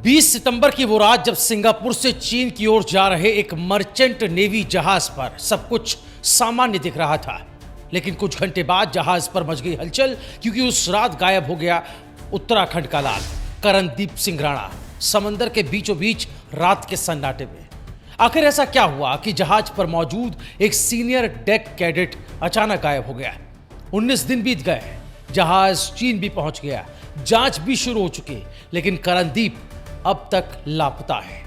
20 सितंबर की वो रात जब सिंगापुर से चीन की ओर जा रहे एक मर्चेंट नेवी जहाज पर सब कुछ सामान्य दिख रहा था, लेकिन कुछ घंटे बाद जहाज पर मच गई हलचल, क्योंकि उस रात गायब हो गया उत्तराखंड का लाल करणदीप सिंह राणा समंदर के बीचों बीच रात के सन्नाटे में। आखिर ऐसा क्या हुआ कि जहाज पर मौजूद एक सीनियर डेक कैडेट अचानक गायब हो गया। 19 दिन बीत गए, जहाज चीन भी पहुंच गया, जांच भी शुरू हो चुकी, लेकिन करणदीप अब तक लापता है।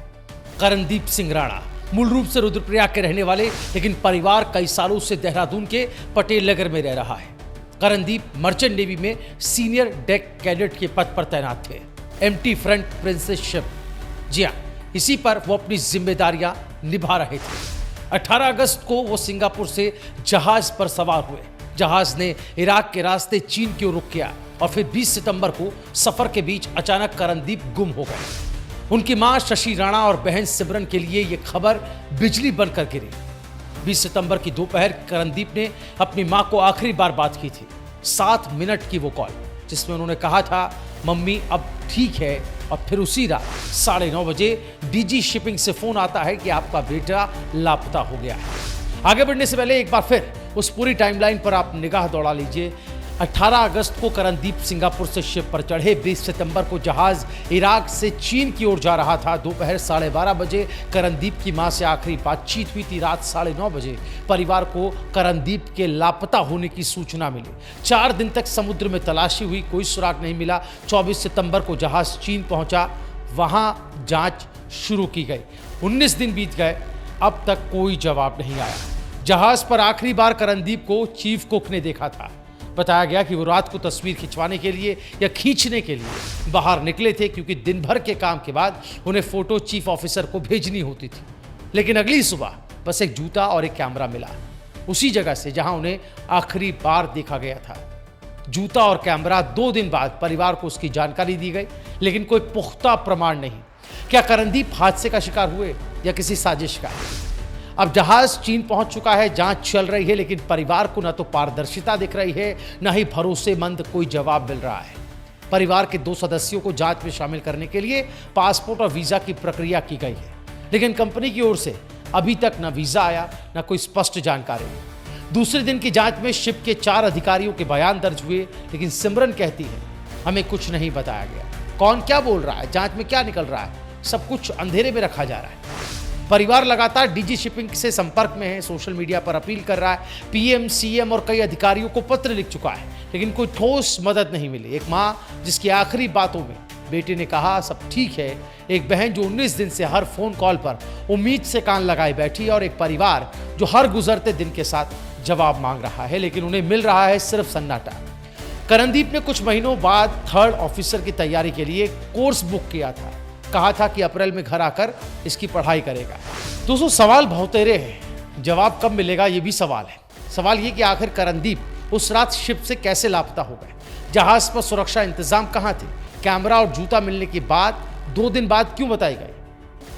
करणदीप सिंह राणा मूल रूप से रुद्रप्रयाग के रहने वाले, लेकिन परिवार कई सालों से देहरादून के पटेल नगर में रह रहा है। करणदीप मर्चेंट नेवी में सीनियर डेक कैडेट के पद पर तैनात थे, एमटी फ्रंट प्रिंसेस शिप। जी हाँ, इसी पर वो अपनी जिम्मेदारियां निभा रहे थे। 18 अगस्त को वो सिंगापुर से जहाज पर सवार हुए। जहाज ने इराक के रास्ते चीन की ओर रुख किया और फिर 20 सितंबर को सफर के बीच अचानक करणदीप गुम हो गए। उनकी मां शशि राणा और बहन सिमरन के लिए यह खबर बिजली बनकर गिरी। 20 सितंबर की दोपहर करणदीप ने अपनी मां को आखिरी बार बात की थी। 7 मिनट की वो कॉल, जिसमें उन्होंने कहा था मम्मी अब ठीक है। और फिर उसी रात 9:30 बजे डीजी शिपिंग से फोन आता है कि आपका बेटा लापता हो गया है। आगे बढ़ने से पहले एक बार फिर उस पूरी टाइमलाइन पर आप निगाह दौड़ा लीजिए। 18 अगस्त को करणदीप सिंगापुर से शिप पर चढ़े। 20 सितंबर को जहाज इराक से चीन की ओर जा रहा था। दोपहर 12:30 बजे करणदीप की मां से आखिरी बातचीत हुई थी। रात 9:30 बजे परिवार को करणदीप के लापता होने की सूचना मिली। 4 दिन तक समुद्र में तलाशी हुई, कोई सुराग नहीं मिला। 24 सितंबर को जहाज चीन पहुंचा, वहां जांच शुरू की गई। 19 दिन बीत गए, अब तक कोई जवाब नहीं आया। जहाज पर आखिरी बार करणदीप को चीफ कुक ने देखा था। बताया गया कि वो रात को तस्वीर खिंचवाने के लिए या खींचने के लिए बाहर निकले थे, क्योंकि दिन भर के काम के बाद उन्हें फोटो चीफ ऑफिसर को भेजनी होती थी। लेकिन अगली सुबह बस एक जूता और एक कैमरा मिला, उसी जगह से जहां उन्हें आखिरी बार देखा गया था। जूता और कैमरा 2 दिन बाद परिवार को उसकी जानकारी दी गई, लेकिन कोई पुख्ता प्रमाण नहीं। क्या करणदीप हादसे का शिकार हुए या किसी साजिश का? अब जहाज चीन पहुंच चुका है, जांच चल रही है, लेकिन परिवार को न तो पारदर्शिता दिख रही है, न ही भरोसेमंद कोई जवाब मिल रहा है। परिवार के 2 सदस्यों को जांच में शामिल करने के लिए पासपोर्ट और वीजा की प्रक्रिया की गई है, लेकिन कंपनी की ओर से अभी तक न वीजा आया, न कोई स्पष्ट जानकारी। दूसरे दिन की जांच में शिप के 4 अधिकारियों के बयान दर्ज हुए, लेकिन सिमरन कहती है हमें कुछ नहीं बताया गया। कौन क्या बोल रहा है, जांच में क्या निकल रहा है, सब कुछ अंधेरे में रखा जा रहा है। परिवार लगातार डीजी शिपिंग से संपर्क में है, सोशल मीडिया पर अपील कर रहा है, पीएम, सीएम और कई अधिकारियों को पत्र लिख चुका है, लेकिन कोई ठोस मदद नहीं मिली। एक मां जिसकी आखिरी बातों में बेटे ने कहा सब ठीक है, एक बहन जो 19 दिन से हर फोन कॉल पर उम्मीद से कान लगाए बैठी, और एक परिवार जो हर गुजरते दिन के साथ जवाब मांग रहा है, लेकिन उन्हें मिल रहा है सिर्फ सन्नाटा। करणदीप ने कुछ महीनों बाद 3rd ऑफिसर की तैयारी के लिए कोर्स बुक किया था। कहा था कि अप्रैल में घर आकर इसकी पढ़ाई करेगा। दोस्तों, सवाल बहुतेरे हैं, जवाब कब मिलेगा ये भी सवाल है। सवाल ये कि आखिर करणदीप उस रात शिप से कैसे लापता हो गए? जहाज पर सुरक्षा इंतजाम कहाँ थे? कैमरा और जूता मिलने के बाद 2 दिन बाद क्यों बताई गई?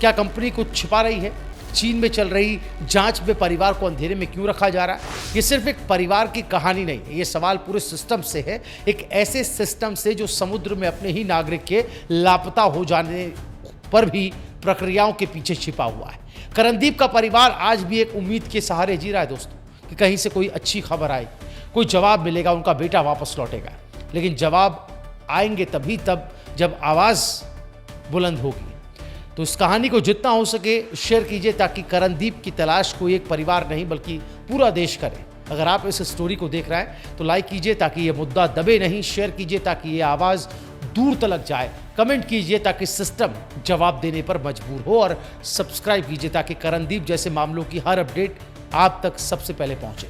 क्या कंपनी कुछ छिपा रही है? चीन में चल रही जांच में परिवार को अंधेरे में क्यों रखा जा रहा है? ये सिर्फ एक परिवार की कहानी नहीं है, ये सवाल पूरे सिस्टम से है, एक ऐसे सिस्टम से जो समुद्र में अपने ही नागरिक के लापता हो जाने पर भी प्रक्रियाओं के पीछे छिपा हुआ है। करणदीप का परिवार आज भी एक उम्मीद के सहारे जी रहा है दोस्तों, कि कहीं से कोई अच्छी खबर आए, कोई जवाब मिलेगा, उनका बेटा वापस लौटेगा। लेकिन जवाब आएंगे तभी जब आवाज़ बुलंद होगी। तो इस कहानी को जितना हो सके शेयर कीजिए, ताकि करणदीप की तलाश कोई एक परिवार नहीं बल्कि पूरा देश करे। अगर आप इस स्टोरी को देख रहे हैं तो लाइक कीजिए ताकि ये मुद्दा दबे नहीं, शेयर कीजिए ताकि ये आवाज़ दूर तक जाए, कमेंट कीजिए ताकि सिस्टम जवाब देने पर मजबूर हो, और सब्सक्राइब कीजिए ताकि करणदीप जैसे मामलों की हर अपडेट आप तक सबसे पहले पहुंचे।